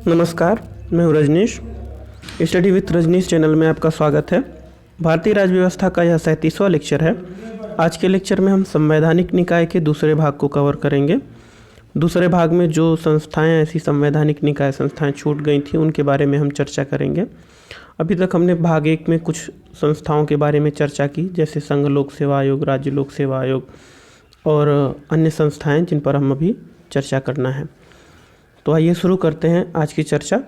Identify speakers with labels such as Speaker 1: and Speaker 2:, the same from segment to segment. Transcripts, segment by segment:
Speaker 1: नमस्कार, मैं हूँ Rajneesh. Study with Rajneesh channel में आपका स्वागत है। भारतीय राज्य व्यवस्था का यह 37वां लेक्चर है। आज के लेक्चर में हम संवैधानिक निकाय के दूसरे भाग को कवर करेंगे। दूसरे भाग में जो संस्थाएं, ऐसी संवैधानिक निकाय संस्थाएं छूट गई थी, उनके बारे में हम चर्चा करेंगे। अभी तक हमने भाग 1 में कुछ संस्थाओं के बारे में चर्चा की, जैसे संघ लोक सेवा आयोग, राज्य लोक सेवा आयोग और अन्य संस्थाएं जिन पर हम अभी चर्चा करना है। तो आइए शुरू करते हैं आज की चर्चा।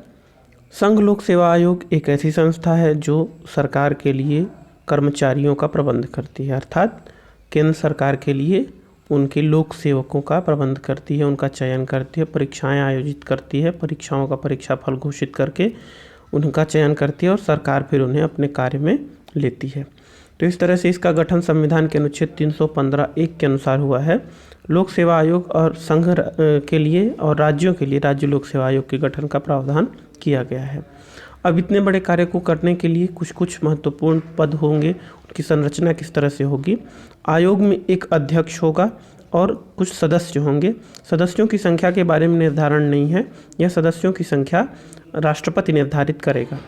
Speaker 1: संघ लोक सेवा आयोग एक ऐसी संस्था है जो सरकार के लिए कर्मचारियों का प्रबंध करती है, अर्थात केंद्र सरकार के लिए उनके लोक सेवकों का प्रबंध करती है, उनका चयन करती है, परीक्षाएं आयोजित करती है, परीक्षाओं का परीक्षाफल घोषित करके उनका चयन करती है और सरकार फिर उन्हें अपने कार्य में लेती है। तो इस तरह से इसका गठन संविधान के अनुच्छेद 315(1) के अनुसार हुआ है। लोक सेवा आयोग और संघ के लिए और राज्यों के लिए राज्य लोक सेवा आयोग के गठन का प्रावधान किया गया है। अब इतने बड़े कार्य को करने के लिए कुछ महत्वपूर्ण पद होंगे, उनकी संरचना किस तरह से होगी। आयोग में एक अध्यक्ष होगा और कुछ सदस्य होंगे। सदस्यों की संख्या के बारे में निर्धारण नहीं है, यह सदस्यों की संख्या राष्ट्रपति निर्धारित करेगा।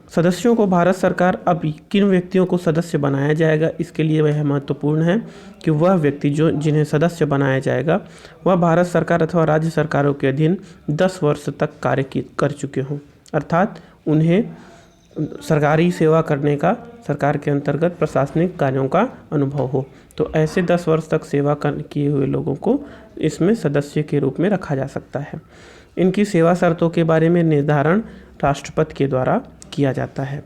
Speaker 1: सदस्यों को भारत सरकार अब किन व्यक्तियों को सदस्य बनाया जाएगा, इसके लिए वह महत्वपूर्ण है कि वह व्यक्ति जिन्हें सदस्य बनाया जाएगा वह भारत सरकार अथवा राज्य सरकारों के अधीन 10 वर्ष तक कार्य कर चुके हों, अर्थात उन्हें सरकारी सेवा करने का, सरकार के अंतर्गत प्रशासनिक कार्यों का अनुभव हो। तो ऐसे 10 वर्ष तक सेवा किए हुए लोगों को इसमें सदस्य के रूप में रखा जा सकता है। इनकी सेवा शर्तों के बारे में निर्धारण राष्ट्रपति के द्वारा किया जाता है।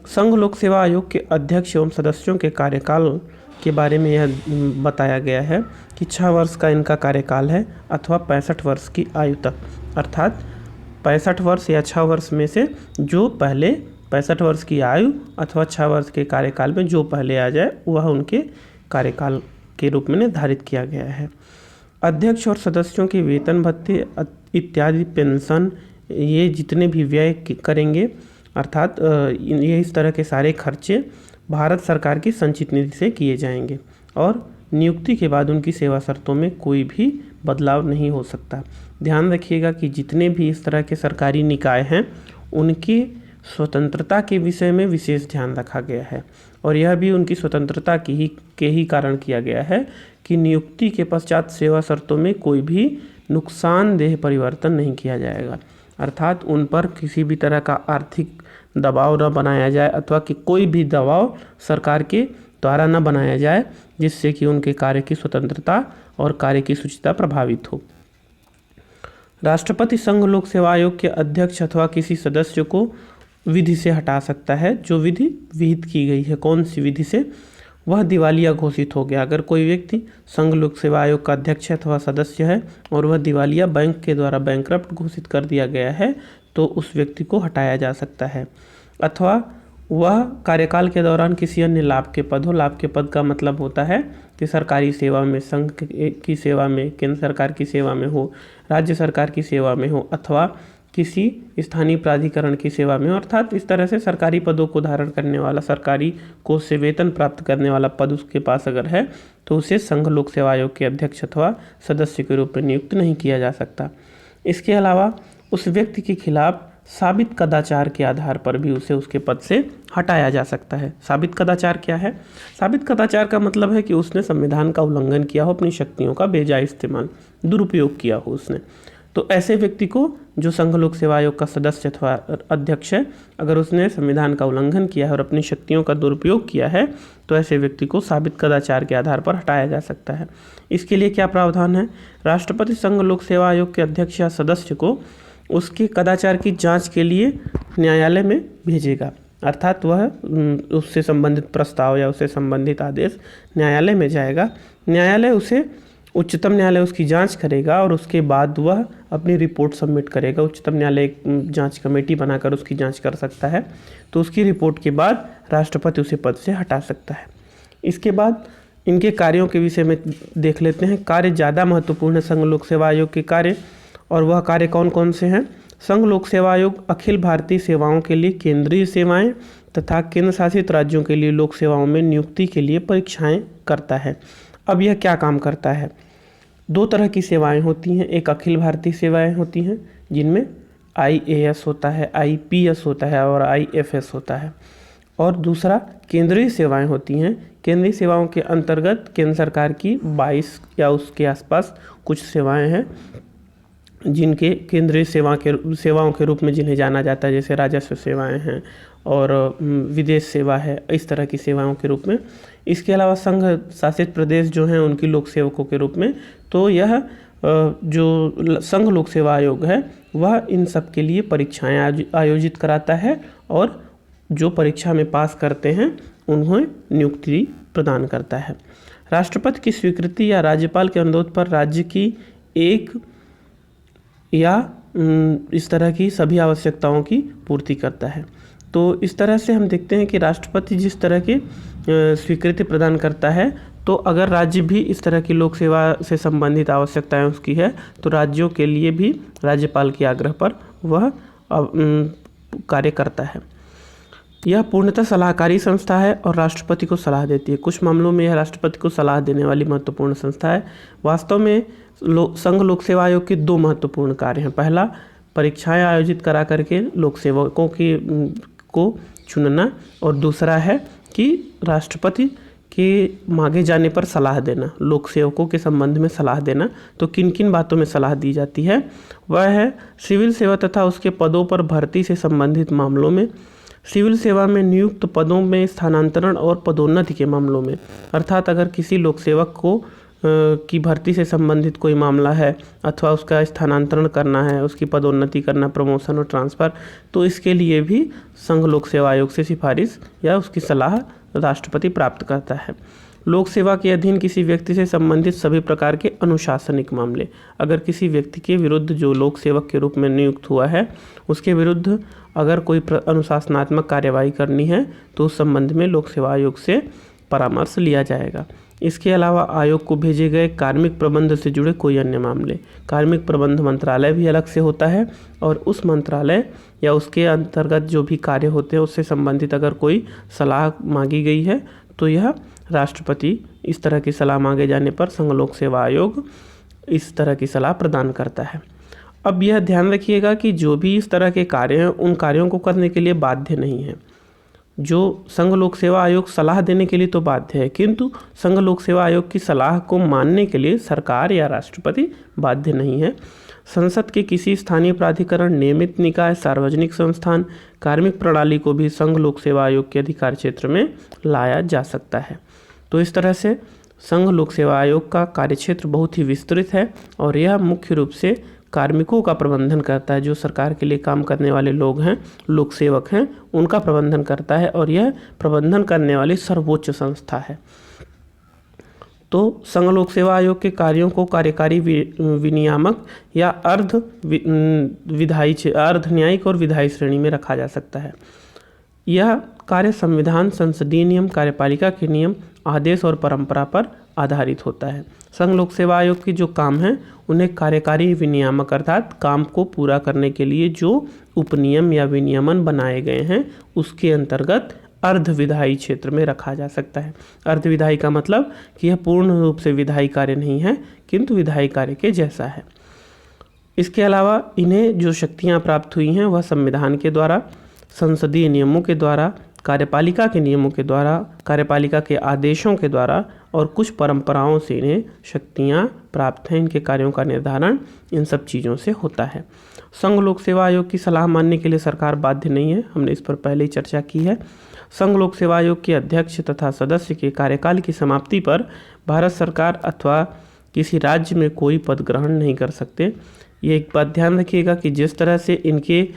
Speaker 1: संघ लोक सेवा आयोग के अध्यक्ष एवं सदस्यों के कार्यकाल के बारे में यह बताया गया है कि 6 वर्ष का इनका कार्यकाल है अथवा 65 वर्ष की आयु तक, अर्थात 65 वर्ष या 6 वर्ष में से जो पहले 65 वर्ष की आयु अथवा 6 वर्ष के कार्यकाल में जो पहले आ जाए वह उनके कार्यकाल के रूप में निर्धारित किया गया है। अध्यक्ष और सदस्यों के वेतन भत्ते इत्यादि, पेंशन, ये जितने भी व्यय करेंगे, अर्थात ये इस तरह के सारे खर्चे भारत सरकार की संचित निधि से किए जाएंगे और नियुक्ति के बाद उनकी सेवा शर्तों में कोई भी बदलाव नहीं हो सकता। ध्यान रखिएगा कि जितने भी इस तरह के सरकारी निकाय हैं उनकी स्वतंत्रता के विषय में विशेष ध्यान रखा गया है और यह भी उनकी स्वतंत्रता के ही कारण किया गया है कि नियुक्ति के पश्चात सेवा शर्तों में कोई भी नुकसानदेह परिवर्तन नहीं किया जाएगा, अर्थात उन पर किसी भी तरह का आर्थिक दबाव न बनाया जाए अथवा कि कोई भी दबाव सरकार के द्वारा न बनाया जाए जिससे कि उनके कार्य की स्वतंत्रता और कार्य की शुचिता प्रभावित हो। राष्ट्रपति संघ लोक सेवा आयोग के अध्यक्ष अथवा किसी सदस्य को विधि से हटा सकता है। जो विधि विहित की गई है, कौन सी विधि से, वह दिवालिया घोषित हो गया। अगर कोई व्यक्ति संघ लोक सेवा आयोग का अध्यक्ष अथवा सदस्य है और वह दिवालिया, बैंक के द्वारा बैंकरप्ट घोषित कर दिया गया है, तो उस व्यक्ति को हटाया जा सकता है। अथवा वह कार्यकाल के दौरान किसी अन्य लाभ के पद हो, लाभ के पद का मतलब होता है कि सरकारी सेवा में, संघ की सेवा में, केंद्र सरकार की सेवा में हो, राज्य सरकार की सेवा में हो अथवा किसी स्थानीय प्राधिकरण की सेवा में हो, अर्थात इस तरह से सरकारी पदों को धारण करने वाला, सरकारी कोष से वेतन प्राप्त करने वाला पद उसके पास अगर है तो उसे संघ लोक सेवा आयोग के अध्यक्ष अथवा सदस्य के रूप में नियुक्त नहीं किया जा सकता। इसके अलावा उस व्यक्ति के खिलाफ साबित कदाचार के आधार पर भी उसे उसके पद से हटाया जा सकता है। साबित कदाचार क्या है? साबित कदाचार का मतलब है कि उसने संविधान का उल्लंघन किया हो, अपनी शक्तियों का बेजाय इस्तेमाल, दुरुपयोग किया हो उसने। तो ऐसे व्यक्ति को, जो संघ लोक सेवा आयोग का सदस्य अथवा अध्यक्ष है, अगर उसने संविधान का उल्लंघन किया है और अपनी शक्तियों का दुरुपयोग किया है तो ऐसे व्यक्ति को साबित कदाचार के आधार पर हटाया जा सकता है। इसके लिए क्या प्रावधान है? राष्ट्रपति संघ लोक सेवा आयोग के अध्यक्ष या सदस्य को उसके कदाचार की जांच के लिए न्यायालय में भेजेगा, अर्थात वह उससे संबंधित प्रस्ताव या उससे संबंधित आदेश न्यायालय में जाएगा। न्यायालय उसे, उच्चतम न्यायालय उसकी जांच करेगा और उसके बाद वह अपनी रिपोर्ट सबमिट करेगा। उच्चतम न्यायालय एक जांच कमेटी बनाकर उसकी जांच कर सकता है। तो उसकी रिपोर्ट के बाद राष्ट्रपति उसे पद से हटा सकता है। इसके बाद इनके कार्यों के विषय में देख लेते हैं। कार्य ज़्यादा महत्वपूर्ण है संघ लोक सेवा आयोग के कार्य, और वह कार्य कौन कौन से हैं? संघ लोक सेवा आयोग अखिल भारतीय सेवाओं के लिए केंद्रीय सेवाएं तथा केंद्र शासित राज्यों के लिए लोक सेवाओं में नियुक्ति के लिए परीक्षाएं करता है। अब यह क्या काम करता है? 2 तरह की सेवाएं होती हैं। एक अखिल भारतीय सेवाएं होती हैं जिनमें IAS होता है, IPS होता है और IFS होता है। और दूसरा केंद्रीय सेवाएं होती हैं। केंद्रीय सेवाओं के अंतर्गत केंद्र सरकार की 22 या उसके आसपास कुछ सेवाएं हैं जिनके केंद्रीय सेवाओं के रूप में जिन्हें जाना जाता है, जैसे राजस्व सेवाएं हैं और विदेश सेवा है, इस तरह की सेवाओं के रूप में। इसके अलावा संघ शासित प्रदेश जो हैं उनकी लोक सेवकों के रूप में। तो यह जो संघ लोक सेवा आयोग है वह इन सब के लिए परीक्षाएं आयोजित कराता है और जो परीक्षा में पास करते हैं उन्हें नियुक्ति प्रदान करता है। राष्ट्रपति की स्वीकृति या राज्यपाल के अनुरोध पर राज्य की एक या इस तरह की सभी आवश्यकताओं की पूर्ति करता है। तो इस तरह से हम देखते हैं कि राष्ट्रपति जिस तरह की स्वीकृति प्रदान करता है, तो अगर राज्य भी इस तरह की लोक सेवा से संबंधित आवश्यकताएं उसकी है तो राज्यों के लिए भी राज्यपाल के आग्रह पर वह कार्य करता है। यह पूर्णतः सलाहकारी संस्था है और राष्ट्रपति को सलाह देती है। कुछ मामलों में यह राष्ट्रपति को सलाह देने वाली महत्वपूर्ण संस्था है। वास्तव में संघ लोक सेवा आयोग के 2 महत्वपूर्ण कार्य हैं। पहला, परीक्षाएं आयोजित करा करके लोक सेवकों को चुनना, और दूसरा है कि राष्ट्रपति के मांगे जाने पर सलाह देना, लोक सेवकों के संबंध में सलाह देना। तो किन किन बातों में सलाह दी जाती है, वह है सिविल सेवा तथा उसके पदों पर भर्ती से संबंधित मामलों में, सिविल सेवा में नियुक्त पदों में स्थानांतरण और पदोन्नति के मामलों में। अर्थात अगर किसी लोक सेवक को की भर्ती से संबंधित कोई मामला है अथवा उसका स्थानांतरण करना है, उसकी पदोन्नति करना, प्रमोशन और ट्रांसफ़र, तो इसके लिए भी संघ लोक सेवा आयोग से सिफारिश या उसकी सलाह राष्ट्रपति प्राप्त करता है। लोक सेवा के अधीन किसी व्यक्ति से संबंधित सभी प्रकार के अनुशासनिक मामले, अगर किसी व्यक्ति के विरुद्ध जो लोक सेवक के रूप में नियुक्त हुआ है उसके विरुद्ध अगर कोई अनुशासनात्मक कार्यवाही करनी है तो उस संबंध में लोक सेवा आयोग से परामर्श लिया जाएगा। इसके अलावा आयोग को भेजे गए कार्मिक प्रबंध से जुड़े कोई अन्य मामले, कार्मिक प्रबंध मंत्रालय भी अलग से होता है और उस मंत्रालय या उसके अंतर्गत जो भी कार्य होते हैं उससे संबंधित अगर कोई सलाह मांगी गई है तो यह राष्ट्रपति इस तरह की सलाह मांगे जाने पर संघ लोक सेवा आयोग इस तरह की सलाह प्रदान करता है। अब यह ध्यान रखिएगा कि जो भी इस तरह के कार्य हैं उन कार्यों को करने के लिए बाध्य नहीं है। जो संघ लोक सेवा आयोग सलाह देने के लिए तो बाध्य है, किंतु संघ लोक सेवा आयोग की सलाह को मानने के लिए सरकार या राष्ट्रपति बाध्य नहीं है। संसद के किसी स्थानीय प्राधिकरण, नियमित निकाय, सार्वजनिक संस्थान, कार्मिक प्रणाली को भी संघ लोक सेवा आयोग के अधिकार क्षेत्र में लाया जा सकता है। तो इस तरह से संघ लोक सेवा आयोग का कार्यक्षेत्र बहुत ही विस्तृत है और यह मुख्य रूप से कार्मिकों का प्रबंधन करता है। जो सरकार के लिए काम करने वाले लोग हैं, लोक सेवक हैं, उनका प्रबंधन करता है और यह प्रबंधन करने वाली सर्वोच्च संस्था है। तो संघ लोक सेवा आयोग के कार्यों को कार्यकारी, विनियामक या अर्ध न्यायिक और विधायी श्रेणी में रखा जा सकता है। यह कार्य संविधान, संसदीय नियम, कार्यपालिका के नियम, आदेश और परंपरा पर आधारित होता है। संघ लोक सेवा आयोग के जो काम हैं उन्हें कार्यकारी विनियामक अर्थात काम को पूरा करने के लिए जो उपनियम या विनियमन बनाए गए हैं उसके अंतर्गत अर्ध विधायी क्षेत्र में रखा जा सकता है। अर्ध विधायी का मतलब कि यह पूर्ण रूप से विधायी कार्य नहीं है किंतु विधायी कार्य के जैसा है। इसके अलावा इन्हें जो शक्तियाँ प्राप्त हुई हैं वह संविधान के द्वारा, संसदीय नियमों के द्वारा, कार्यपालिका के नियमों के द्वारा, कार्यपालिका के आदेशों के द्वारा और कुछ परंपराओं से इन्हें शक्तियाँ प्राप्त हैं। इनके कार्यों का निर्धारण इन सब चीज़ों से होता है। संघ लोक सेवा आयोग की सलाह मानने के लिए सरकार बाध्य नहीं है, हमने इस पर पहले ही चर्चा की है। संघ लोक सेवा आयोग के अध्यक्ष तथा सदस्य के कार्यकाल की समाप्ति पर भारत सरकार अथवा किसी राज्य में कोई पद ग्रहण नहीं कर सकते। ये एक बात ध्यान रखिएगा कि जिस तरह से इनके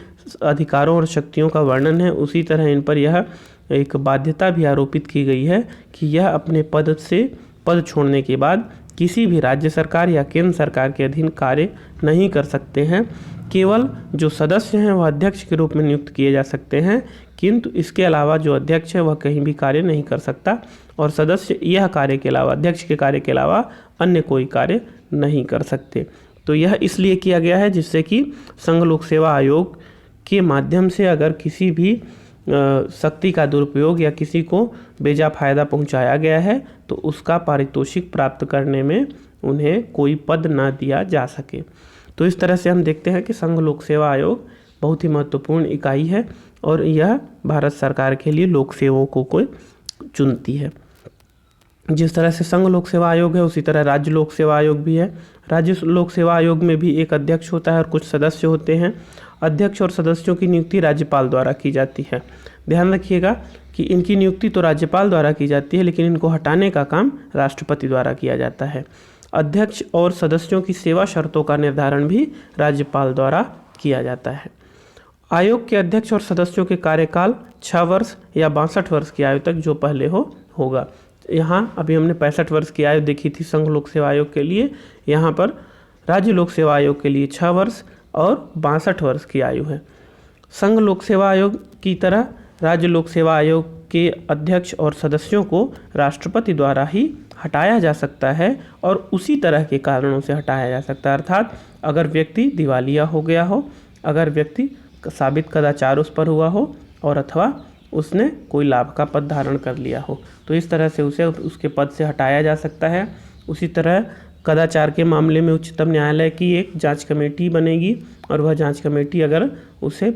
Speaker 1: अधिकारों और शक्तियों का वर्णन है उसी तरह इन पर यह एक बाध्यता भी आरोपित की गई है कि यह अपने पद छोड़ने के बाद किसी भी राज्य सरकार या केंद्र सरकार के अधीन कार्य नहीं कर सकते हैं। केवल जो सदस्य हैं वह अध्यक्ष के रूप में नियुक्त किए जा सकते हैं, किंतु इसके अलावा जो अध्यक्ष है वह कहीं भी कार्य नहीं कर सकता और सदस्य यह कार्य के अलावा, अध्यक्ष के कार्य के अलावा अन्य कोई कार्य नहीं कर सकते। तो यह इसलिए किया गया है जिससे कि संघ लोक सेवा आयोग के माध्यम से अगर किसी भी शक्ति का दुरुपयोग या किसी को बेजा फायदा पहुंचाया गया है तो उसका पारितोषिक प्राप्त करने में उन्हें कोई पद ना दिया जा सके। तो इस तरह से हम देखते हैं कि संघ लोक सेवा आयोग बहुत ही महत्वपूर्ण इकाई है और यह भारत सरकार के लिए लोक सेवकों को चुनती है। जिस तरह से संघ लोक सेवा आयोग है उसी तरह राज्य लोक सेवा आयोग भी है। राज्य लोक सेवा आयोग में भी एक अध्यक्ष होता है और कुछ सदस्य होते हैं। अध्यक्ष और सदस्यों की नियुक्ति राज्यपाल द्वारा की जाती है। ध्यान रखिएगा कि इनकी नियुक्ति तो राज्यपाल द्वारा की जाती है, लेकिन इनको हटाने का काम राष्ट्रपति द्वारा किया जाता है। अध्यक्ष और सदस्यों की सेवा शर्तों का निर्धारण भी राज्यपाल द्वारा किया जाता है। आयोग के अध्यक्ष और सदस्यों के कार्यकाल 6 वर्ष या 62 वर्ष की आयु तक जो पहले होगा। यहाँ अभी हमने 65 वर्ष की आयु देखी थी संघ लोक सेवा आयोग के लिए, यहाँ पर राज्य लोक सेवा आयोग के लिए 6 वर्ष और 62 वर्ष की आयु है। संघ लोक सेवा आयोग की तरह राज्य लोक सेवा आयोग के अध्यक्ष और सदस्यों को राष्ट्रपति द्वारा ही हटाया जा सकता है और उसी तरह के कारणों से हटाया जा सकता है, अर्थात अगर व्यक्ति दिवालिया हो गया हो, अगर व्यक्ति साबित कदाचार उस पर हुआ हो और अथवा उसने कोई लाभ का पद धारण कर लिया हो, तो इस तरह से उसे उसके पद से हटाया जा सकता है। उसी तरह कदाचार के मामले में उच्चतम न्यायालय की एक जांच कमेटी बनेगी और वह जांच कमेटी अगर उसे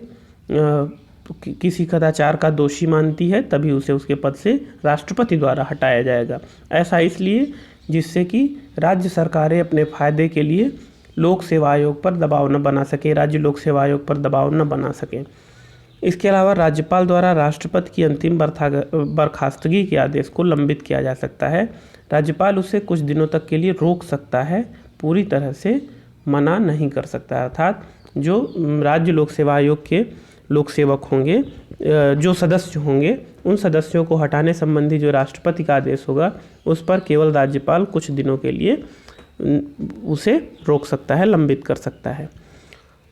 Speaker 1: किसी कदाचार का दोषी मानती है तभी उसे उसके पद से राष्ट्रपति द्वारा हटाया जाएगा। ऐसा इसलिए जिससे कि राज्य सरकारें अपने फायदे के लिए लोक सेवा आयोग पर दबाव न बना सके, राज्य लोक सेवा आयोग पर दबाव न बना सकें। इसके अलावा राज्यपाल द्वारा राष्ट्रपति की अंतिम बर्खास्तगी के आदेश को लंबित किया जा सकता है। राज्यपाल उसे कुछ दिनों तक के लिए रोक सकता है, पूरी तरह से मना नहीं कर सकता। अर्थात जो राज्य लोक सेवा आयोग के लोक सेवक होंगे, जो सदस्य होंगे, उन सदस्यों को हटाने संबंधी जो राष्ट्रपति का आदेश होगा उस पर केवल राज्यपाल कुछ दिनों के लिए उसे रोक सकता है, लंबित कर सकता है।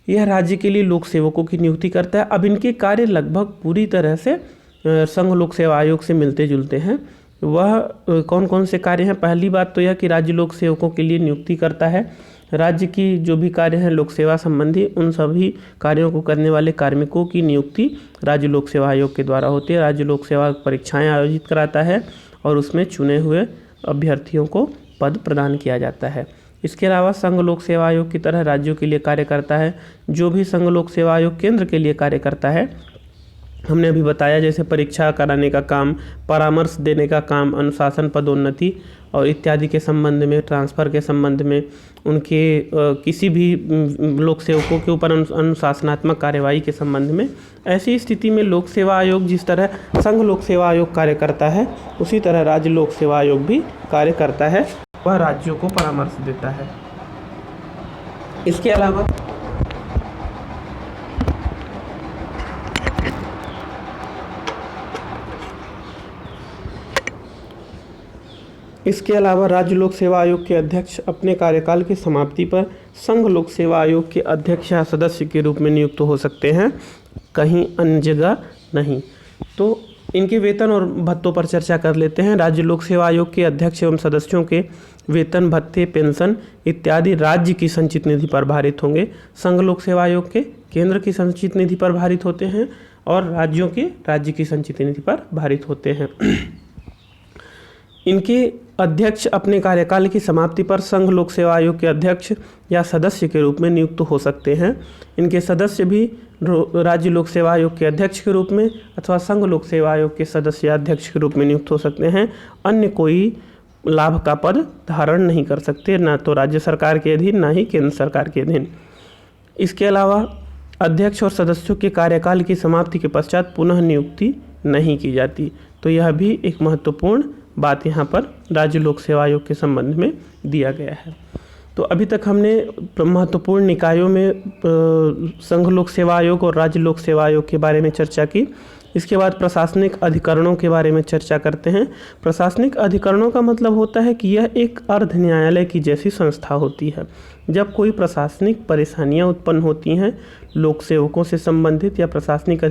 Speaker 1: यह राज्य के लिए लोक सेवकों की नियुक्ति करता है। अब इनके कार्य लगभग पूरी तरह से संघ लोक सेवा आयोग से मिलते जुलते हैं। वह कौन कौन से कार्य हैं? पहली बात तो यह कि राज्य लोक सेवकों के लिए नियुक्ति करता है। राज्य की जो भी कार्य हैं लोक सेवा संबंधी, उन सभी कार्यों को करने वाले कार्मिकों की नियुक्ति राज्य लोक सेवा आयोग के द्वारा होती है। राज्य लोक सेवा परीक्षाएं आयोजित कराता है और उसमें चुने हुए अभ्यर्थियों को पद प्रदान किया जाता है। इसके अलावा संघ लोक सेवा आयोग की तरह राज्यों के लिए कार्य करता है। जो भी संघ लोक सेवा आयोग केंद्र के लिए कार्य करता है, हमने अभी बताया, जैसे परीक्षा कराने का काम, परामर्श देने का काम, अनुशासन, पदोन्नति और इत्यादि के संबंध में, ट्रांसफ़र के संबंध में, उनके किसी भी लोक सेवकों के ऊपर अनुशासनात्मक कार्यवाही के संबंध में। ऐसी स्थिति में लोक सेवा आयोग जिस तरह संघ लोक सेवा आयोग कार्य करता है उसी तरह राज्य लोक सेवा आयोग भी कार्य करता है, वह राज्यों को परामर्श देता है। इसके अलावा राज्य लोक सेवा आयोग के अध्यक्ष अपने कार्यकाल की समाप्ति पर संघ लोक सेवा आयोग के अध्यक्ष या सदस्य के रूप में नियुक्त हो सकते हैं, कहीं अन्य जगह नहीं। तो इनके वेतन और भत्तों पर चर्चा कर लेते हैं। राज्य लोक सेवा आयोग के अध्यक्ष एवं सदस्यों के वेतन, भत्ते, पेंशन इत्यादि राज्य की संचित निधि पर भारित होंगे। संघ लोक सेवा आयोग के केंद्र की संचित निधि पर भारित होते हैं और राज्यों के राज्य की संचित निधि पर भारित होते हैं। इनके अध्यक्ष अपने कार्यकाल की समाप्ति पर संघ लोक सेवा आयोग के अध्यक्ष या सदस्य के रूप में नियुक्त हो सकते हैं। इनके सदस्य भी राज्य लोक सेवा आयोग के अध्यक्ष के रूप में अथवा संघ लोक सेवा आयोग के सदस्य या अध्यक्ष के रूप में नियुक्त हो सकते हैं। अन्य कोई लाभ का पद धारण नहीं कर सकते, ना तो राज्य सरकार के अधीन, ना ही केंद्र सरकार के अधीन। इसके अलावा अध्यक्ष और सदस्यों के कार्यकाल की समाप्ति के पश्चात पुनः नियुक्ति नहीं की जाती। तो यह भी एक महत्वपूर्ण बात यहाँ पर राज्य लोक सेवा आयोग के संबंध में दिया गया है। तो अभी तक हमने महत्वपूर्ण निकायों में संघ लोक सेवा आयोग और राज्य लोक सेवा आयोग के बारे में चर्चा की। इसके बाद प्रशासनिक अधिकरणों के बारे में चर्चा करते हैं। प्रशासनिक अधिकरणों का मतलब होता है कि यह एक अर्ध न्यायालय की जैसी संस्था होती है। जब कोई प्रशासनिक परेशानियां उत्पन्न होती हैं लोक सेवकों से संबंधित या प्रशासनिक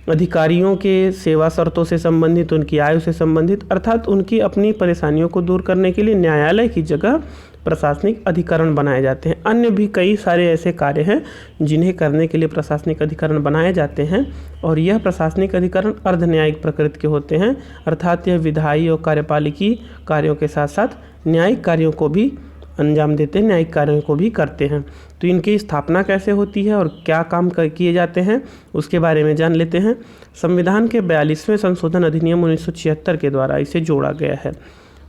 Speaker 1: अधिकारियों के सेवा शर्तों से संबंधित, उनकी आयु से संबंधित, अर्थात उनकी अपनी परेशानियों को दूर करने के लिए न्यायालय की जगह प्रशासनिक अधिकरण बनाए जाते हैं। अन्य भी कई सारे ऐसे कार्य हैं जिन्हें करने के लिए प्रशासनिक अधिकरण बनाए जाते हैं और यह प्रशासनिक अधिकरण अर्ध न्यायिक प्रकृति के होते हैं, अर्थात यह विधायी और कार्यपालिकी कार्यों के साथ साथ न्यायिक कार्यों को भी अंजाम देते हैं, न्यायिक कार्यों को भी करते हैं। तो इनकी स्थापना कैसे होती है और क्या काम किए जाते हैं उसके बारे में जान लेते हैं। संविधान के 42वें संशोधन अधिनियम 1976 के द्वारा इसे जोड़ा गया है।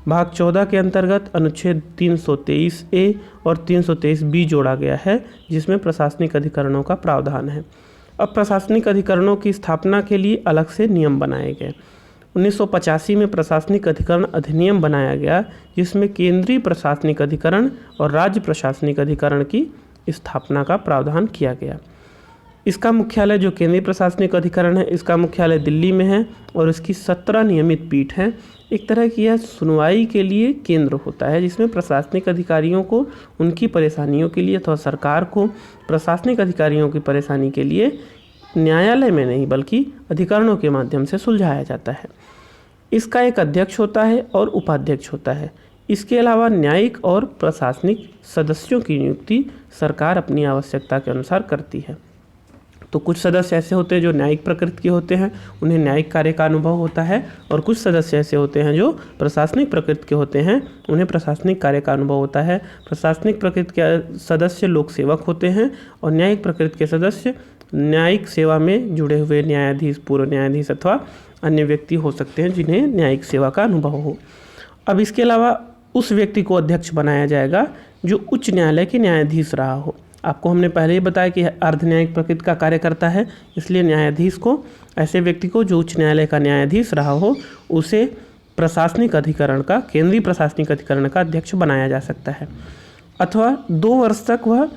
Speaker 1: भाग 14 के अंतर्गत अनुच्छेद 323A और 323B जोड़ा गया है, जिसमें प्रशासनिक अधिकरणों का प्रावधान है। अब प्रशासनिक अधिकरणों की स्थापना के लिए अलग से नियम बनाए गए। 1985 में प्रशासनिक अधिकरण अधिनियम बनाया गया, जिसमें केंद्रीय प्रशासनिक अधिकरण और राज्य प्रशासनिक अधिकरण की स्थापना का प्रावधान किया गया। इसका मुख्यालय, जो केंद्रीय प्रशासनिक अधिकरण है, इसका मुख्यालय दिल्ली में है और इसकी 17 नियमित पीठ हैं। एक तरह की यह सुनवाई के लिए केंद्र होता है, जिसमें प्रशासनिक अधिकारियों को उनकी परेशानियों के लिए अथवा सरकार को प्रशासनिक अधिकारियों की परेशानी के लिए न्यायालय में नहीं बल्कि अधिकरणों के माध्यम से सुलझाया जाता है। इसका एक अध्यक्ष होता है और उपाध्यक्ष होता है। इसके अलावा न्यायिक और प्रशासनिक सदस्यों की नियुक्ति सरकार अपनी आवश्यकता के अनुसार करती है। तो कुछ सदस्य ऐसे होते हैं जो न्यायिक प्रकृति के होते हैं, उन्हें न्यायिक कार्य का अनुभव होता है, और कुछ सदस्य ऐसे होते हैं जो प्रशासनिक प्रकृति के होते हैं, उन्हें प्रशासनिक कार्य का अनुभव होता है। प्रशासनिक प्रकृति के सदस्य लोक सेवक होते हैं और न्यायिक प्रकृति के सदस्य न्यायिक सेवा में जुड़े हुए न्यायाधीश, पूर्व न्यायाधीश अथवा अन्य व्यक्ति हो सकते हैं जिन्हें न्यायिक सेवा का अनुभव हो। अब इसके अलावा उस व्यक्ति को अध्यक्ष बनाया जाएगा जो उच्च न्यायालय के न्यायाधीश रहा हो। आपको हमने पहले ही बताया कि अर्ध न्यायिक प्रकृति का कार्य करता है, इसलिए न्यायाधीश को, ऐसे व्यक्ति को जो उच्च न्यायालय का न्यायाधीश रहा हो, उसे प्रशासनिक अधिकरण का, केंद्रीय प्रशासनिक अधिकरण का अध्यक्ष बनाया जा सकता है। अथवा 2 वर्ष तक वह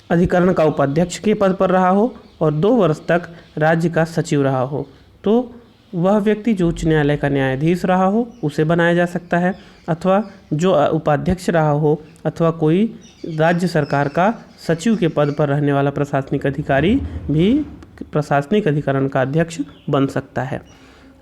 Speaker 1: अधिकरण का उपाध्यक्ष के पद पर रहा हो और 2 वर्ष तक राज्य का सचिव रहा हो, तो वह व्यक्ति जो उच्च न्यायालय का न्यायाधीश रहा हो उसे बनाया जा सकता है। अथवा जो उपाध्यक्ष रहा हो अथवा कोई राज्य सरकार का सचिव के पद पर रहने वाला प्रशासनिक अधिकारी भी प्रशासनिक अधिकरण का अध्यक्ष बन सकता है।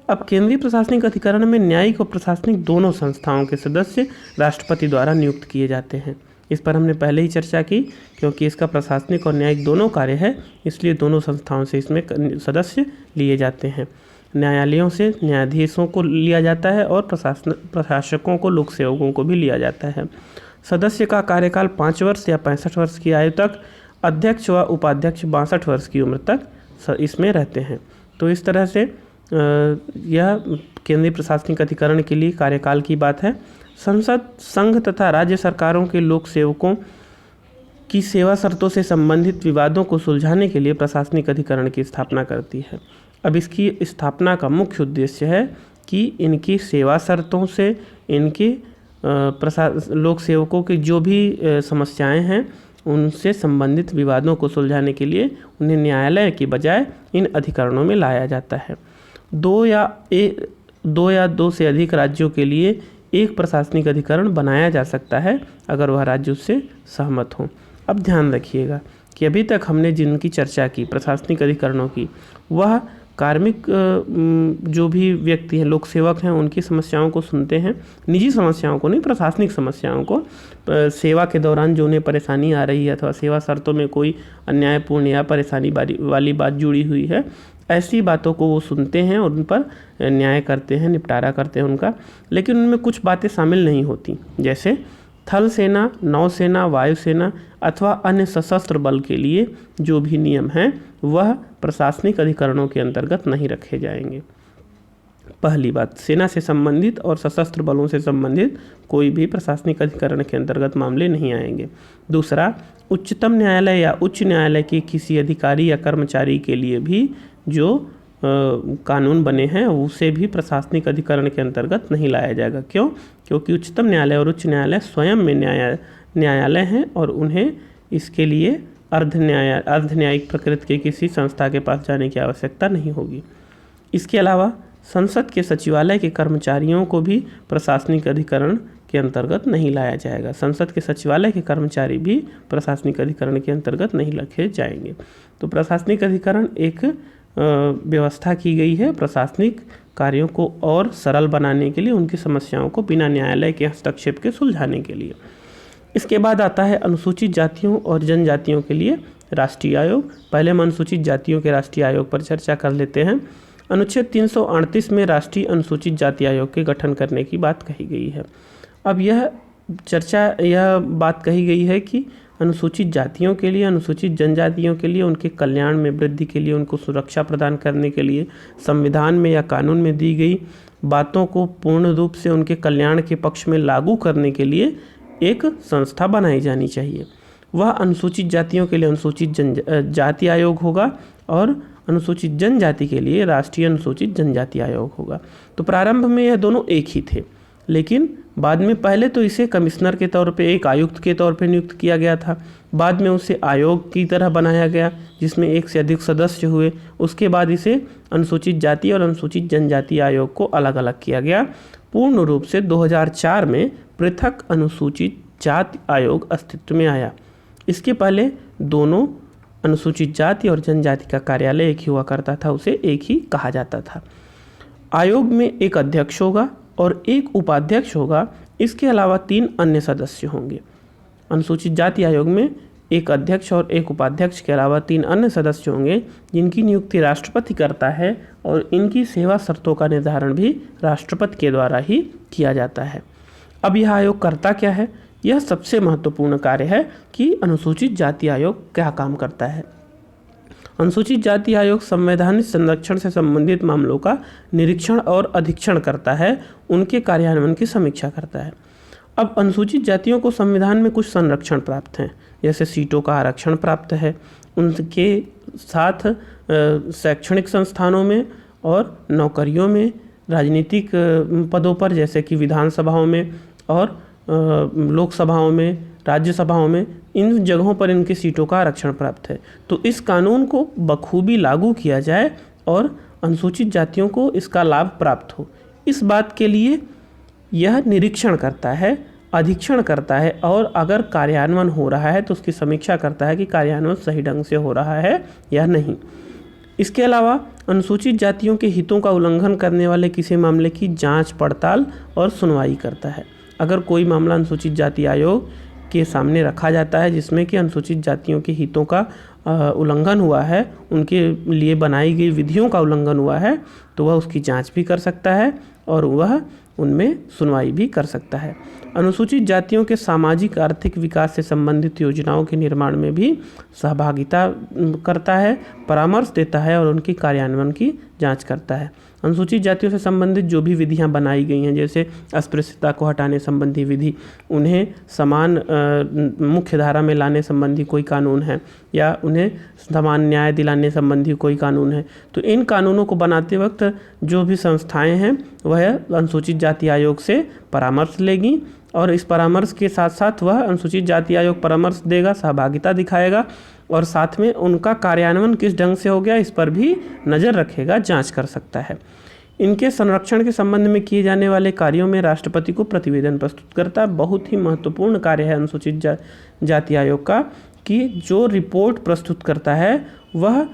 Speaker 1: अब केंद्रीय प्रशासनिक अधिकरण में न्यायिक और प्रशासनिक दोनों संस्थाओं के सदस्य राष्ट्रपति द्वारा नियुक्त किए जाते हैं। इस पर हमने पहले ही चर्चा की, क्योंकि इसका प्रशासनिक और न्यायिक दोनों कार्य है, इसलिए दोनों संस्थाओं से इसमें सदस्य लिए जाते हैं। न्यायालयों से न्यायाधीशों को लिया जाता है और प्रशासकों को, लोक सेवकों को भी लिया जाता है। सदस्य का कार्यकाल 5 वर्ष या 65 वर्ष की आयु तक, अध्यक्ष व उपाध्यक्ष 62 वर्ष की उम्र तक इसमें रहते हैं। तो इस तरह से यह केंद्रीय प्रशासनिक अधिकरण के लिए कार्यकाल की बात है। संसद, संघ तथा राज्य सरकारों के लोक सेवकों की सेवा शर्तों से संबंधित विवादों को सुलझाने के लिए प्रशासनिक अधिकरण की स्थापना करती है। अब इसकी स्थापना का मुख्य उद्देश्य है कि इनकी सेवा शर्तों से, इनके लोक सेवकों की जो भी समस्याएं हैं उनसे संबंधित विवादों को सुलझाने के लिए उन्हें न्यायालय की बजाय इन अधिकरणों में लाया जाता है। 2 या 2 से अधिक राज्यों के लिए एक प्रशासनिक अधिकरण बनाया जा सकता है अगर वह राज्य उससे सहमत हों। अब ध्यान रखिएगा कि अभी तक हमने जिनकी चर्चा की प्रशासनिक अधिकरणों की, वह कार्मिक जो भी व्यक्ति हैं, लोक सेवक हैं, उनकी समस्याओं को सुनते हैं, निजी समस्याओं को नहीं, प्रशासनिक समस्याओं को, सेवा के दौरान जो उन्हें परेशानी आ रही है अथवा सेवा शर्तों में कोई अन्यायपूर्ण या परेशानी वाली बात जुड़ी हुई है, ऐसी बातों को वो सुनते हैं और उन पर न्याय करते हैं, निपटारा करते हैं उनका। लेकिन उनमें कुछ बातें शामिल नहीं होती, जैसे थल सेना, नौसेना, वायुसेना अथवा अन्य सशस्त्र बल के लिए जो भी नियम हैं वह प्रशासनिक अधिकरणों के अंतर्गत नहीं रखे जाएंगे। पहली बात, सेना से संबंधित और सशस्त्र बलों से संबंधित कोई भी प्रशासनिक अधिकरण के अंतर्गत मामले नहीं आएंगे। दूसरा, उच्चतम न्यायालय या उच्च न्यायालय के किसी अधिकारी या कर्मचारी के लिए भी जो कानून बने हैं उसे भी प्रशासनिक अधिकरण के अंतर्गत नहीं लाया जाएगा। क्यों? क्योंकि उच्चतम न्यायालय और उच्च न्यायालय स्वयं में न्यायालय हैं और उन्हें इसके लिए अर्ध न्यायिक प्रकृति के किसी संस्था के पास जाने की आवश्यकता नहीं होगी। इसके अलावा संसद के सचिवालय के कर्मचारियों को भी प्रशासनिक अधिकरण के अंतर्गत नहीं लाया जाएगा। संसद के सचिवालय के कर्मचारी भी प्रशासनिक अधिकरण के अंतर्गत नहीं रखे जाएंगे। तो प्रशासनिक अधिकरण एक व्यवस्था की गई है प्रशासनिक कार्यों को और सरल बनाने के लिए, उनकी समस्याओं को बिना न्यायालय के हस्तक्षेप के सुलझाने के लिए। इसके बाद आता है अनुसूचित जातियों और जनजातियों के लिए राष्ट्रीय आयोग। पहले हम अनुसूचित जातियों के राष्ट्रीय आयोग पर चर्चा कर लेते हैं। अनुच्छेद 338 में राष्ट्रीय अनुसूचित जाति आयोग के गठन करने की बात कही गई है। अब यह बात कही गई है कि अनुसूचित जातियों के लिए, अनुसूचित जनजातियों के लिए, उनके कल्याण में वृद्धि के लिए, उनको सुरक्षा प्रदान करने के लिए संविधान में या कानून में दी गई बातों को पूर्ण रूप से उनके कल्याण के पक्ष में लागू करने के लिए एक संस्था बनाई जानी चाहिए। वह अनुसूचित जातियों के लिए अनुसूचित जाति आयोग होगा और अनुसूचित जनजाति के लिए राष्ट्रीय अनुसूचित जनजाति आयोग होगा। तो प्रारंभ में यह दोनों एक ही थे, लेकिन बाद में पहले तो इसे कमिश्नर के तौर पे, एक आयुक्त के तौर पे नियुक्त किया गया था। बाद में उसे आयोग की तरह बनाया गया जिसमें एक से अधिक सदस्य हुए। उसके बाद इसे अनुसूचित जाति और अनुसूचित जनजाति आयोग को अलग अलग किया गया। पूर्ण रूप से 2004 में पृथक अनुसूचित जाति आयोग अस्तित्व में आया। इसके पहले दोनों अनुसूचित जाति और जनजाति का कार्यालय एक ही हुआ करता था, उसे एक ही कहा जाता था। आयोग में एक अध्यक्ष होगा और एक उपाध्यक्ष होगा। इसके अलावा 3 अन्य सदस्य होंगे। अनुसूचित जाति आयोग में एक अध्यक्ष और एक उपाध्यक्ष के अलावा 3 अन्य सदस्य होंगे जिनकी नियुक्ति राष्ट्रपति करता है और इनकी सेवा शर्तों का निर्धारण भी राष्ट्रपति के द्वारा ही किया जाता है। अब यह आयोग करता क्या है? यह सबसे महत्वपूर्ण कार्य है कि अनुसूचित जाति आयोग क्या काम करता है। अनुसूचित जाति आयोग संवैधानिक संरक्षण से संबंधित मामलों का निरीक्षण और अधीक्षण करता है, उनके कार्यान्वयन की समीक्षा करता है। अब अनुसूचित जातियों को संविधान में कुछ संरक्षण प्राप्त हैं, जैसे सीटों का आरक्षण प्राप्त है, उनके साथ शैक्षणिक संस्थानों में और नौकरियों में, राजनीतिक पदों पर जैसे कि विधानसभाओं में और लोकसभाओं में, राज्यसभाओं में, इन जगहों पर इनकी सीटों का आरक्षण प्राप्त है। तो इस कानून को बखूबी लागू किया जाए और अनुसूचित जातियों को इसका लाभ प्राप्त हो, इस बात के लिए यह निरीक्षण करता है, अधीक्षण करता है और अगर कार्यान्वयन हो रहा है तो उसकी समीक्षा करता है कि कार्यान्वयन सही ढंग से हो रहा है या नहीं। इसके अलावा अनुसूचित जातियों के हितों का उल्लंघन करने वाले किसी मामले की जांच, पड़ताल और सुनवाई करता है। अगर कोई मामला अनुसूचित जाति आयोग के सामने रखा जाता है जिसमें कि अनुसूचित जातियों के हितों का उल्लंघन हुआ है, उनके लिए बनाई गई विधियों का उल्लंघन हुआ है, तो वह उसकी जांच भी कर सकता है और वह उनमें सुनवाई भी कर सकता है। अनुसूचित जातियों के सामाजिक आर्थिक विकास से संबंधित योजनाओं के निर्माण में भी सहभागिता करता है, परामर्श देता है और उनकी कार्यान्वयन की जांच करता है। अनुसूचित जातियों से संबंधित जो भी विधियां बनाई गई हैं, जैसे अस्पृश्यता को हटाने संबंधी विधि, उन्हें समान मुख्य धारा में लाने संबंधी कोई कानून है या उन्हें समान न्याय दिलाने संबंधी कोई कानून है, तो इन कानूनों को बनाते वक्त जो भी संस्थाएं हैं वह अनुसूचित जाति आयोग से परामर्श लेगी और इस परामर्श के साथ साथ वह अनुसूचित जाति आयोग परामर्श देगा, सहभागिता दिखाएगा और साथ में उनका कार्यान्वयन किस ढंग से हो गया इस पर भी नज़र रखेगा, जांच कर सकता है। इनके संरक्षण के संबंध में किए जाने वाले कार्यों में राष्ट्रपति को प्रतिवेदन प्रस्तुत करता है। बहुत ही महत्वपूर्ण कार्य है अनुसूचित जाति आयोग का कि जो रिपोर्ट प्रस्तुत करता है वह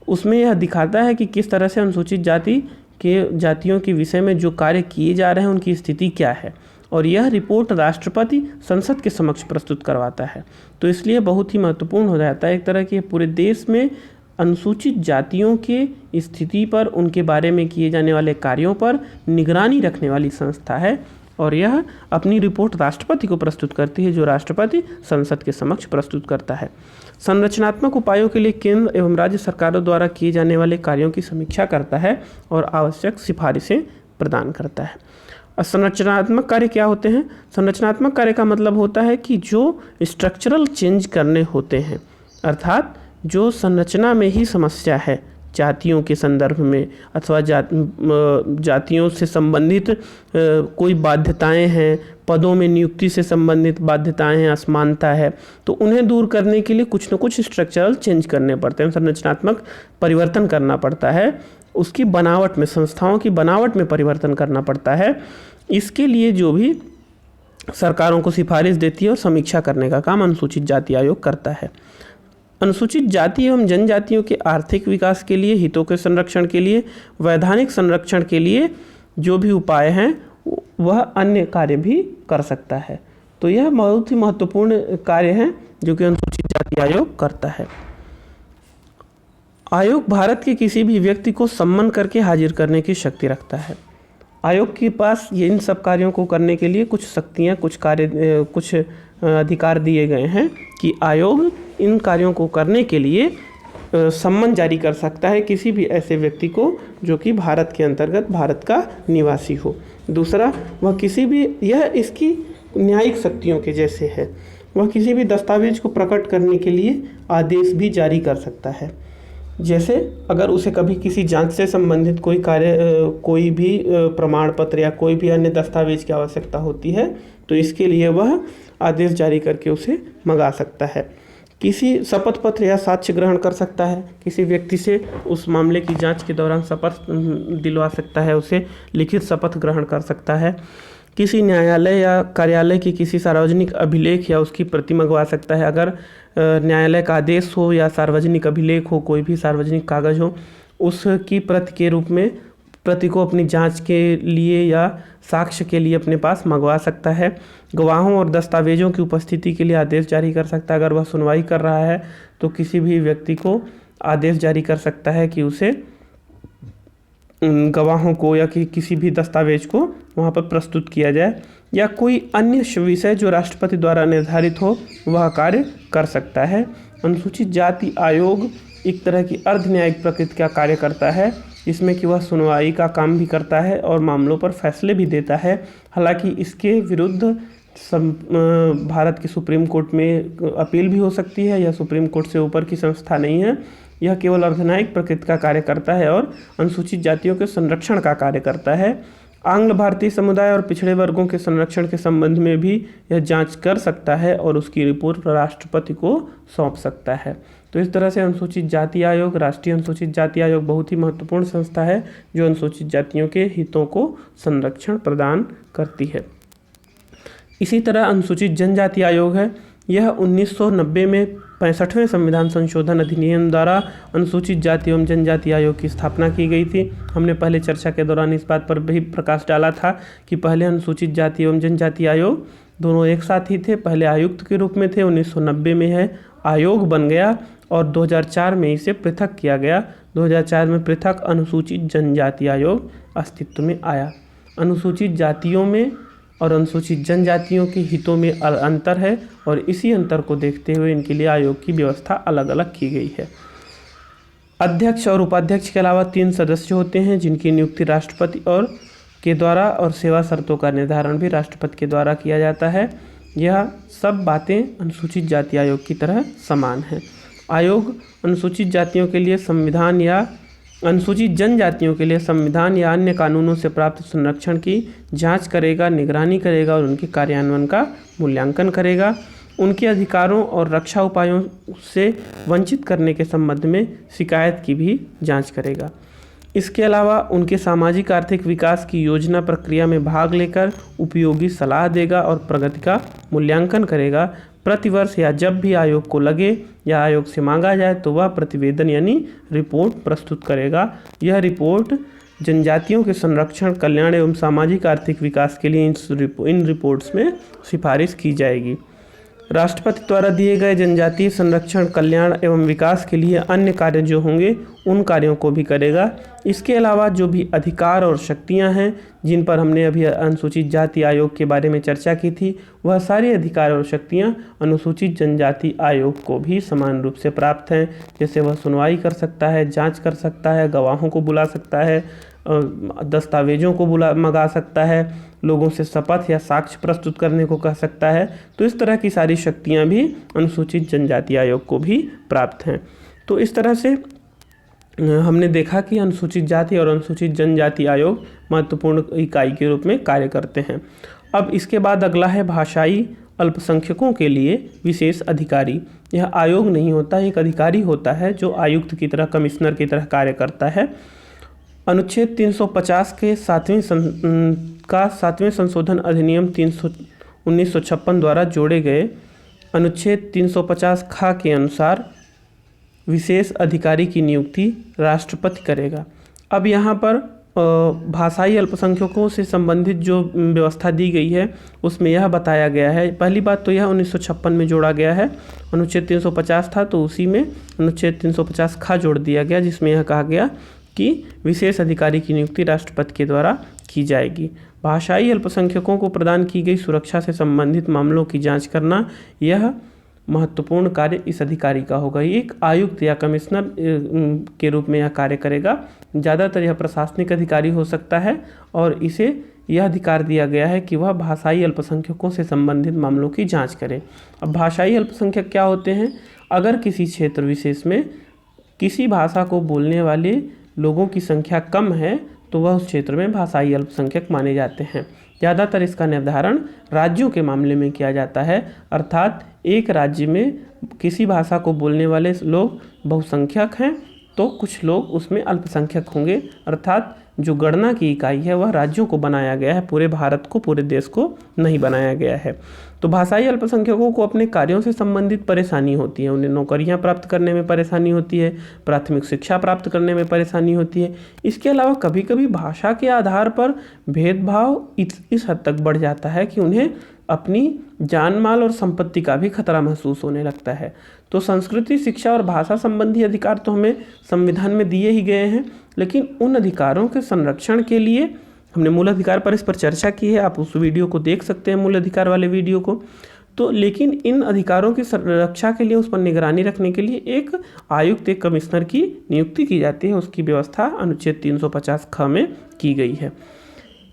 Speaker 1: उसमें यह दिखाता है कि किस तरह से अनुसूचित जातियों के विषय में जो कार्य किए जा रहे हैं उनकी स्थिति क्या है, और यह रिपोर्ट राष्ट्रपति संसद के समक्ष प्रस्तुत करवाता है। तो इसलिए बहुत ही महत्वपूर्ण हो जाता है, एक तरह के पूरे देश में अनुसूचित जातियों के स्थिति पर, उनके बारे में किए जाने वाले कार्यों पर निगरानी रखने वाली संस्था है और यह अपनी रिपोर्ट राष्ट्रपति को प्रस्तुत करती है, जो राष्ट्रपति संसद के समक्ष प्रस्तुत करता है। संरचनात्मक उपायों के लिए केंद्र एवं राज्य सरकारों द्वारा किए जाने वाले कार्यों की समीक्षा करता है और आवश्यक सिफारिशें प्रदान करता है। संरचनात्मक कार्य क्या होते हैं? संरचनात्मक कार्य का मतलब होता है कि जो स्ट्रक्चरल चेंज करने होते हैं, अर्थात जो संरचना में ही समस्या है जातियों के संदर्भ में अथवा जातियों से संबंधित कोई बाध्यताएं हैं, पदों में नियुक्ति से संबंधित बाध्यताएं हैं, असमानता है, तो उन्हें दूर करने के लिए कुछ न कुछ स्ट्रक्चरल चेंज करने पड़ते हैं, संरचनात्मक परिवर्तन करना पड़ता है, उसकी बनावट में, संस्थाओं की बनावट में परिवर्तन करना पड़ता है। इसके लिए जो भी सरकारों को सिफारिश देती है और समीक्षा करने का काम अनुसूचित जाति आयोग करता है। अनुसूचित जाति एवं जनजातियों के आर्थिक विकास के लिए, हितों के संरक्षण के लिए, वैधानिक संरक्षण के लिए जो भी उपाय हैं वह अन्य कार्य भी कर सकता है। तो यह बहुत ही महत्वपूर्ण कार्य है जो कि अनुसूचित जाति आयोग करता है। आयोग भारत के किसी भी व्यक्ति को सम्मन करके हाजिर करने की शक्ति रखता है। आयोग के पास ये इन सब कार्यों को करने के लिए कुछ शक्तियाँ, कुछ अधिकार दिए गए हैं कि आयोग इन कार्यों को करने के लिए सम्मन जारी कर सकता है किसी भी ऐसे व्यक्ति को जो कि भारत के अंतर्गत भारत का निवासी हो। दूसरा, वह किसी भी, यह इसकी न्यायिक शक्तियों के जैसे है, वह किसी भी दस्तावेज को प्रकट करने के लिए आदेश भी जारी कर सकता है। जैसे अगर उसे कभी किसी जांच से संबंधित कोई भी प्रमाण पत्र या कोई भी अन्य दस्तावेज की आवश्यकता होती है तो इसके लिए वह आदेश जारी करके उसे मंगा सकता है। किसी शपथ पत्र या साक्ष्य ग्रहण कर सकता है, किसी व्यक्ति से उस मामले की जांच के दौरान शपथ दिलवा सकता है, उसे लिखित शपथ ग्रहण कर सकता है। किसी न्यायालय या कार्यालय की किसी सार्वजनिक अभिलेख या उसकी प्रति मंगवा सकता है। अगर न्यायालय का आदेश हो या सार्वजनिक अभिलेख हो, कोई भी सार्वजनिक कागज़ हो, उसकी प्रति के रूप में प्रति को अपनी जांच के लिए या साक्ष्य के लिए अपने पास मंगवा सकता है। गवाहों और दस्तावेजों की उपस्थिति के लिए आदेश जारी कर सकता है। अगर वह सुनवाई कर रहा है तो किसी भी व्यक्ति को आदेश जारी कर सकता है कि उसे गवाहों को या किसी भी दस्तावेज को वहाँ पर प्रस्तुत किया जाए, या कोई अन्य विषय जो राष्ट्रपति द्वारा निर्धारित हो वह कार्य कर सकता है। अनुसूचित जाति आयोग एक तरह की अर्ध न्यायिक प्रकृति का कार्य करता है, इसमें कि वह सुनवाई का काम भी करता है और मामलों पर फैसले भी देता है। हालांकि इसके विरुद्ध भारत की सुप्रीम कोर्ट में अपील भी हो सकती है। यह सुप्रीम कोर्ट से ऊपर की संस्था नहीं है, यह केवल अर्धन्यायिक प्रकृति का कार्य करता है और अनुसूचित जातियों के संरक्षण का कार्य करता है। आंग्ल भारतीय समुदाय और पिछड़े वर्गों के संरक्षण के संबंध में भी यह जांच कर सकता है और उसकी रिपोर्ट राष्ट्रपति को सौंप सकता है। तो इस तरह से अनुसूचित जाति आयोग, राष्ट्रीय अनुसूचित जाति आयोग बहुत ही महत्वपूर्ण संस्था है जो अनुसूचित जातियों के हितों को संरक्षण प्रदान करती है। इसी तरह अनुसूचित जनजाति आयोग है। यह 1990 में 65वें संविधान संशोधन अधिनियम द्वारा अनुसूचित जाति एवं जनजाति आयोग की स्थापना की गई थी। हमने पहले चर्चा के दौरान इस बात पर भी प्रकाश डाला था कि पहले अनुसूचित जाति एवं जनजाति आयोग दोनों एक साथ ही थे। पहले आयुक्त के रूप में थे, 1990 में है आयोग बन गया और 2004 में इसे पृथक किया गया। 2004 में पृथक अनुसूचित जनजाति आयोग अस्तित्व में आया। अनुसूचित जातियों में और अनुसूचित जनजातियों के हितों में अंतर है और इसी अंतर को देखते हुए इनके लिए आयोग की व्यवस्था अलग अलग की गई है। अध्यक्ष और उपाध्यक्ष के अलावा 3 सदस्य होते हैं जिनकी नियुक्ति राष्ट्रपति के द्वारा और सेवा शर्तों का निर्धारण भी राष्ट्रपति के द्वारा किया जाता है। यह सब बातें अनुसूचित जाति आयोग की तरह समान हैं। आयोग अनुसूचित जातियों के लिए संविधान या अनुसूचित जनजातियों के लिए संविधान या अन्य कानूनों से प्राप्त संरक्षण की जांच करेगा, निगरानी करेगा और उनके कार्यान्वयन का मूल्यांकन करेगा। उनके अधिकारों और रक्षा उपायों से वंचित करने के संबंध में शिकायत की भी जांच करेगा। इसके अलावा उनके सामाजिक आर्थिक विकास की योजना प्रक्रिया में भाग लेकर उपयोगी सलाह देगा और प्रगति का मूल्यांकन करेगा। प्रतिवर्ष या जब भी आयोग को लगे या आयोग से मांगा जाए तो वह प्रतिवेदन यानी रिपोर्ट प्रस्तुत करेगा। यह रिपोर्ट जनजातियों के संरक्षण, कल्याण एवं सामाजिक आर्थिक विकास के लिए इन रिपोर्ट्स में सिफारिश की जाएगी। राष्ट्रपति द्वारा दिए गए जनजातीय संरक्षण, कल्याण एवं विकास के लिए अन्य कार्य जो होंगे उन कार्यों को भी करेगा। इसके अलावा जो भी अधिकार और शक्तियां हैं जिन पर हमने अभी अनुसूचित जाति आयोग के बारे में चर्चा की थी, वह सारे अधिकार और शक्तियां अनुसूचित जनजाति आयोग को भी समान रूप से प्राप्त हैं। जैसे वह सुनवाई कर सकता है, जांच कर सकता है, गवाहों को बुला सकता है, दस्तावेजों को मंगा सकता है, लोगों से शपथ या साक्ष्य प्रस्तुत करने को कह सकता है। तो इस तरह की सारी शक्तियां भी अनुसूचित जनजाति आयोग को भी प्राप्त हैं। तो इस तरह से हमने देखा कि अनुसूचित जाति और अनुसूचित जनजाति आयोग महत्वपूर्ण इकाई के रूप में कार्य करते हैं। अब इसके बाद अगला है भाषाई अल्पसंख्यकों के लिए विशेष अधिकारी। यह आयोग नहीं होता, एक अधिकारी होता है जो आयुक्त की तरह, कमिश्नर की तरह कार्य करता है। अनुच्छेद 350 के 7वें संशोधन अधिनियम 1956 द्वारा जोड़े गए अनुच्छेद 350 ख के अनुसार विशेष अधिकारी की नियुक्ति राष्ट्रपति करेगा। अब यहाँ पर भाषाई अल्पसंख्यकों से संबंधित जो व्यवस्था दी गई है उसमें यह बताया गया है। पहली बात तो यह 1956 में जोड़ा गया है। अनुच्छेद 350 था तो उसी में अनुच्छेद 350 ख जोड़ दिया गया, जिसमें यह कहा गया कि विशेष अधिकारी की नियुक्ति राष्ट्रपति के द्वारा की जाएगी। भाषाई अल्पसंख्यकों को प्रदान की गई सुरक्षा से संबंधित मामलों की जांच करना, यह महत्वपूर्ण कार्य इस अधिकारी का होगा। ये एक आयुक्त या कमिश्नर के रूप में यह कार्य करेगा। ज़्यादातर यह प्रशासनिक अधिकारी हो सकता है और इसे यह अधिकार दिया गया है कि वह भाषाई अल्पसंख्यकों से संबंधित मामलों की जांच करे। अब भाषाई अल्पसंख्यक क्या होते हैं? अगर किसी क्षेत्र विशेष में किसी भाषा को बोलने वाले लोगों की संख्या कम है तो वह उस क्षेत्र में भाषाई अल्पसंख्यक माने जाते हैं। ज़्यादातर इसका निर्धारण राज्यों के मामले में किया जाता है, अर्थात एक राज्य में किसी भाषा को बोलने वाले लोग बहुसंख्यक हैं तो कुछ लोग उसमें अल्पसंख्यक होंगे, अर्थात जो गणना की इकाई है वह राज्यों को बनाया गया है, पूरे भारत को, पूरे देश को नहीं बनाया गया है। तो भाषाई अल्पसंख्यकों को अपने कार्यों से संबंधित परेशानी होती है। उन्हें नौकरियां प्राप्त करने में परेशानी होती है, प्राथमिक शिक्षा प्राप्त करने में परेशानी होती है। इसके अलावा कभी कभी भाषा के आधार पर भेदभाव इस हद तक बढ़ जाता है कि उन्हें अपनी जान माल और संपत्ति का भी खतरा महसूस होने लगता है। तो संस्कृति, शिक्षा और भाषा संबंधी अधिकार तो हमें संविधान में दिए ही गए हैं, लेकिन उन अधिकारों के संरक्षण के लिए हमने मूल अधिकार पर इस पर चर्चा की है, आप उस वीडियो को देख सकते हैं, मूल अधिकार वाले वीडियो को। तो लेकिन इन अधिकारों की रक्षा के लिए, उस पर निगरानी रखने के लिए एक आयुक्त, एक कमिश्नर की नियुक्ति की जाती है। उसकी व्यवस्था अनुच्छेद 350 ख में की गई है।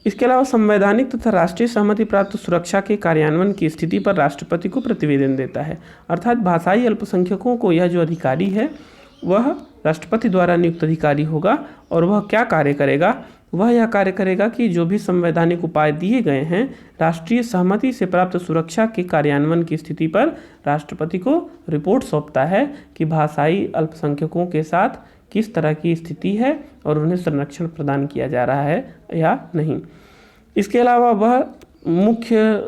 Speaker 1: इसके अलावा संवैधानिक तथा राष्ट्रीय सहमति प्राप्त सुरक्षा के कार्यान्वयन की स्थिति पर राष्ट्रपति को प्रतिवेदन देता है। अर्थात भाषाई अल्पसंख्यकों को यह जो अधिकारी है वह राष्ट्रपति द्वारा नियुक्त अधिकारी होगा और वह क्या कार्य करेगा? वह यह कार्य करेगा कि जो भी संवैधानिक उपाय दिए गए हैं राष्ट्रीय सहमति से प्राप्त सुरक्षा के कार्यान्वयन की स्थिति पर राष्ट्रपति को रिपोर्ट सौंपता है कि भाषाई अल्पसंख्यकों के साथ किस तरह की स्थिति है और उन्हें संरक्षण प्रदान किया जा रहा है या नहीं। इसके अलावा वह मुख्य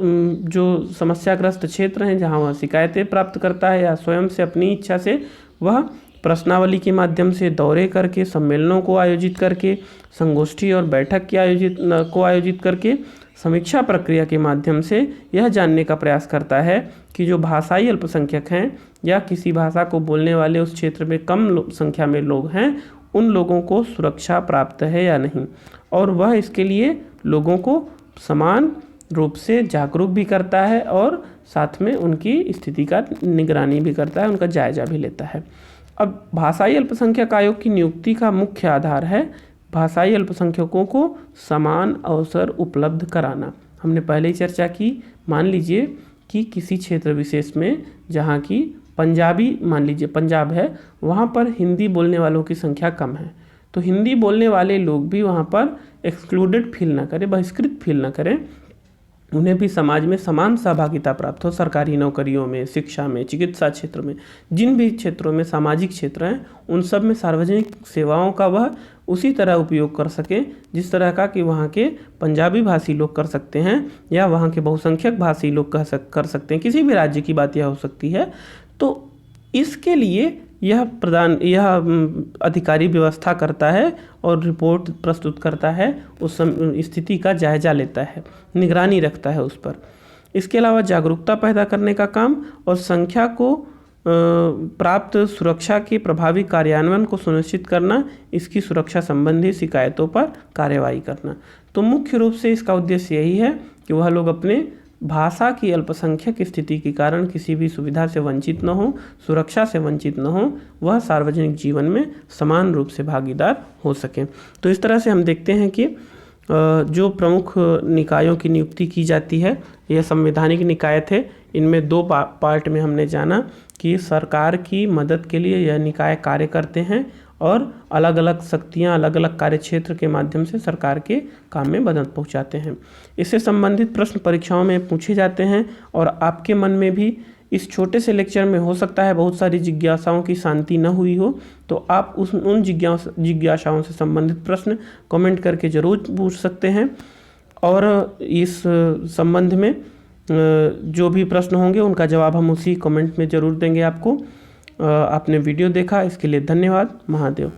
Speaker 1: जो समस्याग्रस्त क्षेत्र हैं जहां वह शिकायतें प्राप्त करता है या स्वयं से अपनी इच्छा से वह प्रश्नावली के माध्यम से दौरे करके, सम्मेलनों को आयोजित करके, संगोष्ठी और बैठक की आयोजित करके, समीक्षा प्रक्रिया के माध्यम से यह जानने का प्रयास करता है कि जो भाषाई अल्पसंख्यक हैं या किसी भाषा को बोलने वाले उस क्षेत्र में कम संख्या में लोग हैं, उन लोगों को सुरक्षा प्राप्त है या नहीं। और वह इसके लिए लोगों को समान रूप से जागरूक भी करता है और साथ में उनकी स्थिति का निगरानी भी करता है, उनका जायजा भी लेता है। अब भाषाई अल्पसंख्यक आयोग की नियुक्ति का मुख्य आधार है भाषाई अल्पसंख्यकों को समान अवसर उपलब्ध कराना। हमने पहले ही चर्चा की। मान लीजिए कि किसी क्षेत्र विशेष में जहाँ की पंजाबी, मान लीजिए पंजाब है, वहाँ पर हिंदी बोलने वालों की संख्या कम है, तो हिंदी बोलने वाले लोग भी वहाँ पर एक्सक्लूडेड फील ना करें, बहिष्कृत फील ना करें, उन्हें भी समाज में समान सहभागिता प्राप्त हो। सरकारी नौकरियों में, शिक्षा में, चिकित्सा क्षेत्र में, जिन भी क्षेत्रों में सामाजिक क्षेत्र हैं उन सब में सार्वजनिक सेवाओं का वह उसी तरह उपयोग कर सकें जिस तरह का कि वहाँ के पंजाबी भाषी लोग कर सकते हैं या वहाँ के बहुसंख्यक भाषी लोग कर सकते हैं। किसी भी राज्य की बात यह हो सकती है। तो इसके लिए यह अधिकारी व्यवस्था करता है और रिपोर्ट प्रस्तुत करता है, उस स्थिति का जायजा लेता है, निगरानी रखता है उस पर। इसके अलावा जागरूकता पैदा करने का काम और संख्या को प्राप्त सुरक्षा के प्रभावी कार्यान्वयन को सुनिश्चित करना, इसकी सुरक्षा संबंधी शिकायतों पर कार्रवाई करना। तो मुख्य रूप से इसका उद्देश्य यही है कि वह लोग अपने भाषा की अल्पसंख्यक स्थिति के कारण किसी भी सुविधा से वंचित न हो, सुरक्षा से वंचित न हो, वह सार्वजनिक जीवन में समान रूप से भागीदार हो सकें। तो इस तरह से हम देखते हैं कि जो प्रमुख निकायों की नियुक्ति की जाती है यह संवैधानिक निकाय थे। इनमें दो पार्ट में हमने जाना कि सरकार की मदद के लिए यह निकाय कार्य करते हैं और अलग अलग शक्तियाँ, अलग अलग कार्य क्षेत्र के माध्यम से सरकार के काम में मदद पहुंचाते हैं। इससे संबंधित प्रश्न परीक्षाओं में पूछे जाते हैं और आपके मन में भी इस छोटे से लेक्चर में हो सकता है बहुत सारी जिज्ञासाओं की शांति न हुई हो, तो आप उन जिज्ञासाओं से संबंधित प्रश्न कमेंट करके ज़रूर पूछ सकते हैं। और इस संबंध में जो भी प्रश्न होंगे उनका जवाब हम उसी कमेंट में ज़रूर देंगे आपको। आपने वीडियो देखा इसके लिए धन्यवाद। महादेव।